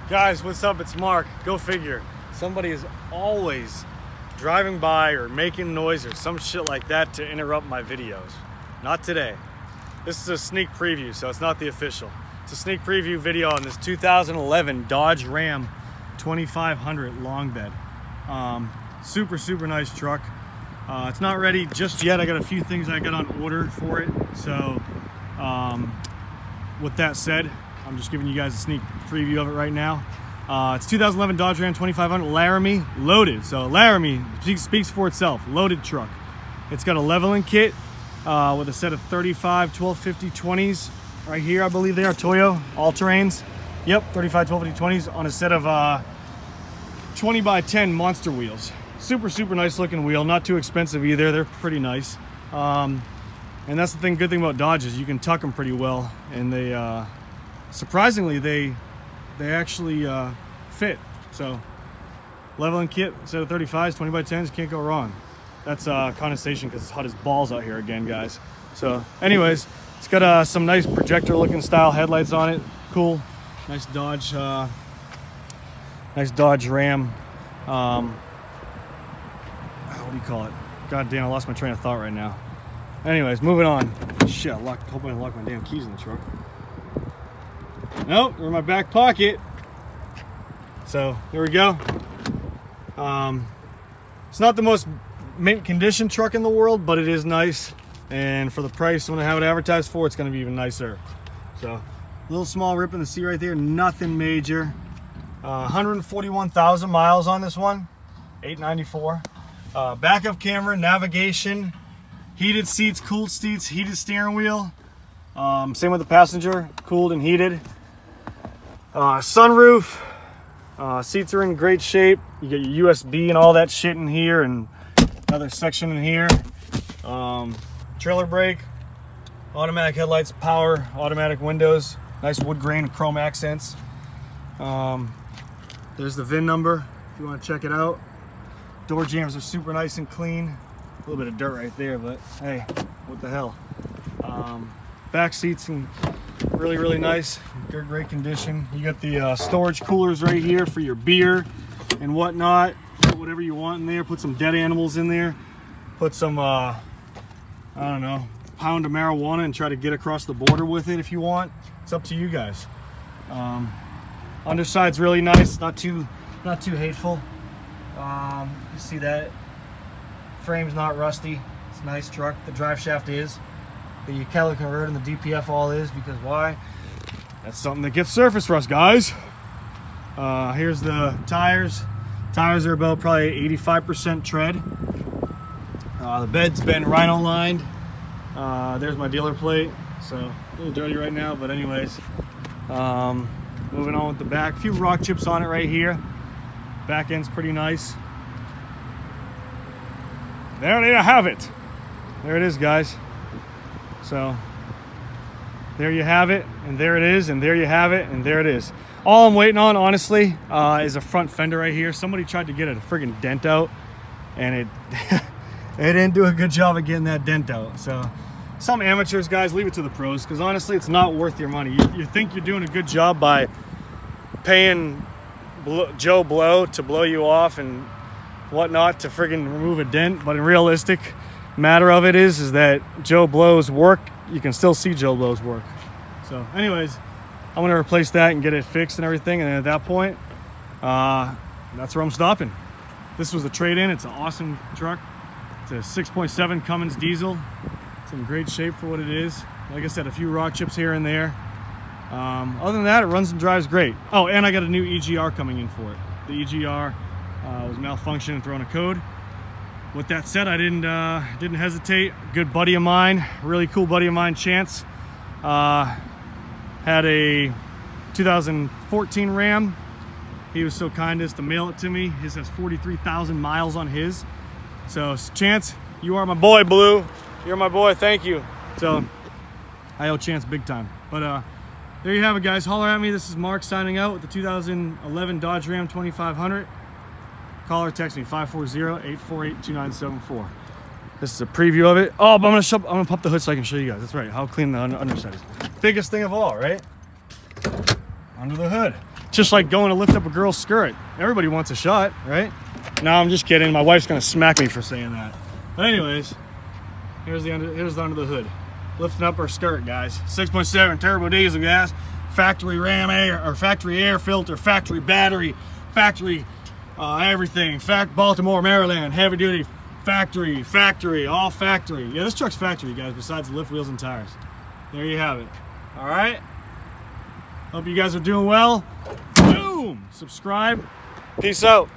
Guys, what's up? It's Mark. Go figure. Somebody is always driving by or making noise or some shit like that to interrupt my videos. Not today. This is a sneak preview, so it's not the official. It's a sneak preview video on this 2011 Dodge Ram 2500 long bed. Super nice truck. It's not ready just yet. I got a few things I got on order for it. So with that said, I'm just giving you guys a sneak preview of it right now. It's 2011 Dodge Ram 2500 LARAMIE loaded. So LARAMIE speaks for itself. Loaded truck. It's got a leveling kit with a set of 35 1250 20s right here. I believe they are TOYO all-terrains. Yep, 35 1250 20s on a set of 20 by 10 monster wheels. Super nice looking wheel. Not too expensive either. They're pretty nice. And that's the good thing about Dodges. You can tuck them pretty well, and they surprisingly they actually fit. So leveling kit, set of 35s, 20 by 10s, can't go wrong. That's condensation because it's hot as balls out here again, guys. So anyways, it's got some nice projector looking style headlights on it. Cool, nice Dodge Ram. What do you call it? God damn, I lost my train of thought right now. Anyways, moving on. Shit, I hope I didn't lock my damn keys in the truck. Nope, they're in my back pocket. So there we go. It's not the most mint condition truck in the world, but it is nice. And for the price I'm gonna have it advertised for, it's gonna be even nicer. So a little small rip in the seat right there, nothing major. 141,000 miles on this one, 894. Backup camera, navigation, heated seats, cooled seats, heated steering wheel. Same with the passenger, cooled and heated. Sunroof, seats are in great shape. You get your USB and all that shit in here, and another section in here. Trailer brake, automatic headlights, power, automatic windows, nice wood grain, chrome accents. There's the VIN number if you want to check it out. Door jambs are super nice and clean. A little bit of dirt right there, but hey, what the hell. Back seats in really nice, great condition. You got the storage coolers right here for your beer and whatnot. Put whatever you want in there. Put some dead animals in there. Put some I don't know, pound of marijuana and try to get across the border with it if you want. It's up to you guys. Underside's really nice, not too hateful. You see that frame's not rusty. It's a nice truck. The drive shaft is. The catalytic converter and the DPF all is, because why? That's something that gets surfaced for us, guys. Here's the tires. Tires are about probably 85% tread. The bed's been rhino lined. There's my dealer plate. So a little dirty right now, but anyways. Moving on with the back. A few rock chips on it right here. Back end's pretty nice. There you have it. There it is, guys. So there you have it, and there it is, and there you have it, and there it is. All I'm waiting on, honestly, is a front fender right here. Somebody tried to get a friggin' dent out, and it it didn't do a good job of getting that dent out. So some amateurs, guys, leave it to the pros, because honestly, it's not worth your money. You think you're doing a good job by paying Joe Blow to blow you off and whatnot to friggin' remove a dent, but in realistic matter of it is that Joe Blow's work, you can still see Joe Blow's work. So anyways, I'm gonna replace that and get it fixed and everything, and then at that point, that's where I'm stopping. This was a trade-in. It's an awesome truck. It's a 6.7 Cummins diesel. It's in great shape for what it is. Like I said, a few rock chips here and there. Other than that, it runs and drives great. Oh, and I got a new EGR coming in for it. The EGR was malfunctioning and throwing a code. With that said, I didn't hesitate. Good buddy of mine, really cool buddy of mine, Chance, had a 2014 Ram. He was so kind as to mail it to me. His has 43,000 miles on his. So Chance, you are my boy, Blue. You're my boy, thank you. So I owe Chance big time. But there you have it, guys. Holler at me. This is Mark signing out with the 2011 Dodge Ram 2500. Call or text me, 540-848-2974. This is a preview of it. Oh, but I'm gonna pop the hood so I can show you guys. That's right, how clean the underside is. Biggest thing of all, right? Under the hood. just like going to lift up a girl's skirt. Everybody wants a shot, right? No, I'm just kidding. My wife's gonna smack me for saying that. But anyways, here's the under the hood. Lifting up our skirt, guys. 6.7 turbo diesel gas, factory ram air, or factory air filter, factory battery, factory everything. Baltimore, Maryland, heavy duty, factory, all factory. Yeah, this truck's factory, guys, besides the lift wheels and tires. There you have it. All right. Hope you guys are doing well. Boom. Subscribe. Peace out.